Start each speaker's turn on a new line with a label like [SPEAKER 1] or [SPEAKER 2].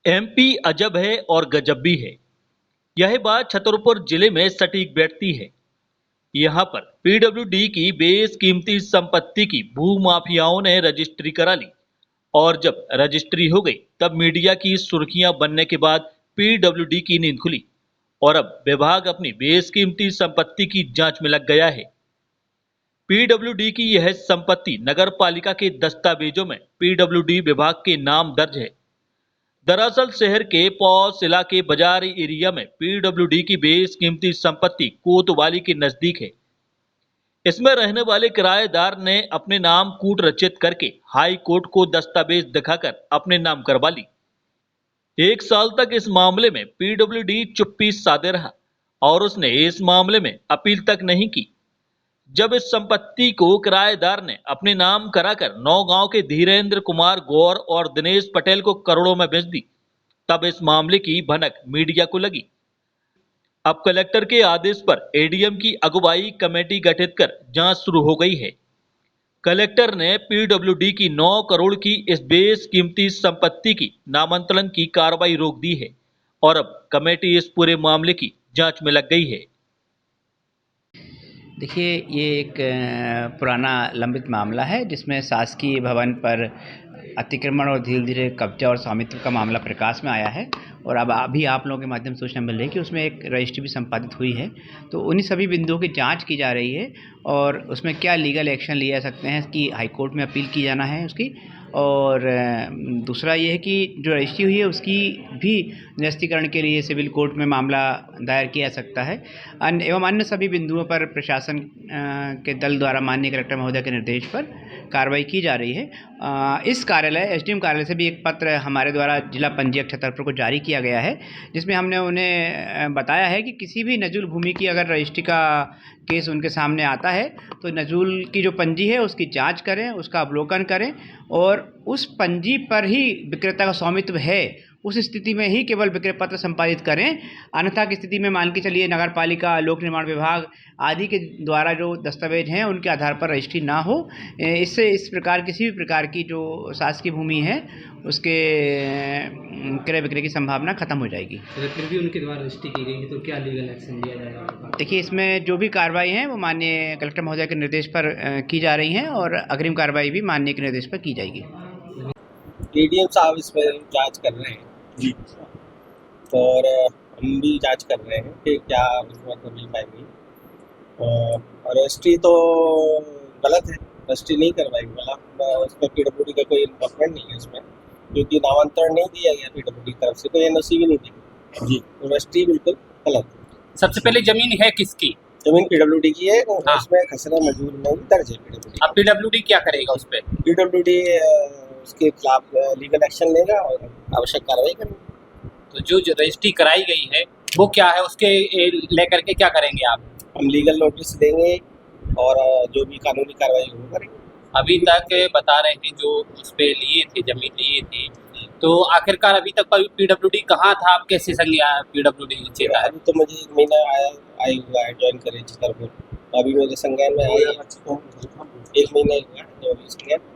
[SPEAKER 1] MP अजब है और गजब भी है। यह बात छतरपुर जिले में सटीक बैठती है। यहाँ पर पीडब्ल्यूडी की बेशकीमती संपत्ति की भूमाफियाओं ने रजिस्ट्री करा ली और जब रजिस्ट्री हो गई तब मीडिया की सुर्खियां बनने के बाद पीडब्ल्यूडी की नींद खुली और अब विभाग अपनी बेशकीमती संपत्ति की जांच में लग गया है। पीडब्ल्यूडी की यह संपत्ति नगर पालिका के दस्तावेजों में पीडब्ल्यूडी विभाग के नाम दर्ज है। दरअसल शहर के पौष इलाके बाजार एरिया में पीडब्ल्यूडी की बेशकीमती संपत्ति कोतवाली के नजदीक है। इसमें रहने वाले किराएदार ने अपने नाम कूट रचित करके हाई कोर्ट को दस्तावेज दिखाकर अपने नाम करवा ली। 1 साल तक इस मामले में पीडब्ल्यूडी चुप्पी साधे रहा और उसने इस मामले में अपील तक नहीं की। जब इस संपत्ति को किराएदार ने अपने नाम कराकर नौगांव के धीरेन्द्र कुमार गौर और दिनेश पटेल को करोड़ों में बेच दी, तब इस मामले की भनक मीडिया को लगी। अब कलेक्टर के आदेश पर एडीएम की अगुवाई कमेटी गठित कर जांच शुरू हो गई है। कलेक्टर ने पीडब्ल्यूडी की 9 करोड़ की इस बेशकीमती संपत्ति की नामांतरण की कार्रवाई रोक दी है और अब कमेटी इस पूरे मामले की जांच में लग गई है।
[SPEAKER 2] देखिए, ये एक पुराना लंबित मामला है जिसमें शासकीय भवन पर अतिक्रमण और धीरे धीरे कब्जा और स्वामित्व का मामला प्रकाश में आया है और अब अभी आप लोगों के माध्यम से सूचना मिल रही है कि उसमें एक रजिस्ट्री भी संपादित हुई है। तो उन्हीं सभी बिंदुओं की जांच की जा रही है और उसमें क्या लीगल एक्शन लिए जा सकते हैं कि हाई कोर्ट में अपील की जाना है उसकी, और दूसरा ये है कि जो रजिस्ट्री हुई है उसकी भी निरस्तीकरण के लिए सिविल कोर्ट में मामला दायर किया जा सकता है। अन्य सभी बिंदुओं पर प्रशासन के दल द्वारा माननीय कलेक्टर महोदय के निर्देश पर कार्रवाई की जा रही है। इस कार्यालय एसडीएम कार्यालय से भी एक पत्र हमारे द्वारा जिला पंजीयक छतरपुर को जारी किया गया है, जिसमें हमने उन्हें बताया है कि किसी भी नजूल भूमि की अगर रजिस्ट्री का केस उनके सामने आता है तो नजूल की जो पंजी है उसकी जांच करें, उसका अवलोकन करें और उस पंजी पर ही विक्रेता का स्वामित्व है उस स्थिति में ही केवल विक्रय पत्र संपादित करें। अन्यथा की स्थिति में मान के चलिए नगर पालिका, लोक निर्माण विभाग आदि के द्वारा जो दस्तावेज हैं उनके आधार पर रजिस्ट्री ना हो। इससे इस प्रकार किसी भी प्रकार की जो शासकीय भूमि है उसके क्रय विक्रय की संभावना खत्म हो जाएगी।
[SPEAKER 3] फिर भी उनके द्वारा रजिस्ट्री की गई है तो क्या लीगल एक्शन लिया जाएगा?
[SPEAKER 2] देखिए, इसमें जो भी कार्रवाई है वो माननीय कलेक्टर महोदय के निर्देश पर की जा रही हैं और अग्रिम कार्रवाई भी माननीय के निर्देश पर की जाएगी।
[SPEAKER 4] एडीएम साहब इसमें जांच कर रहे हैं जी, और हम भी जांच कर रहे हैं कि क्या इसमें मिल पाएंगी। और रजिस्ट्री तो गलत है, रजिस्ट्री नहीं करवाएंगे वाला, उसमें पीडब्ल्यूडी का कोई इन्वॉल्वमेंट नहीं है इसमें, क्योंकि नामांतरण नहीं दिया गया पीडब्ल्यूडी की तरफ से, कोई एनओसी भी नहीं दी जी। तो रजिस्ट्री बिल्कुल गलत है।
[SPEAKER 3] सबसे पहले जमीन है किसकी?
[SPEAKER 4] जमीन पीडब्ल्यूडी की है,
[SPEAKER 3] हाँ।
[SPEAKER 4] उसमें खसरा मजदूर में दर्ज है पीडब्ल्यूडी।
[SPEAKER 3] अब पीडब्ल्यूडी क्या करेगा उस पर?
[SPEAKER 4] पीडब्ल्यूडी उसके खिलाफ लीगल एक्शन लेगा और आवश्यक कार्रवाई करेगा।
[SPEAKER 3] तो जो रजिस्ट्री कराई गई है वो क्या है, उसके लेकर के क्या करेंगे आप?
[SPEAKER 4] हम लीगल नोटिस देंगे और जो भी कानूनी कार्रवाई वो करेंगे।
[SPEAKER 3] अभी तक बता रहे हैं जो उस पे लिए थे, जमीन लिए थे, तो आखिरकार अभी तक पीडब्ल्यूडी कहाँ था? आप कैसे संग पीडब्ल्यूडी नीचे था?
[SPEAKER 4] अभी तो मुझे 1 महीना आया हुआ है ज्वाइन करे छतरपुर, अभी मेरे संज्ञान में आया 1 महीना हुआ है तो अभी संज्ञान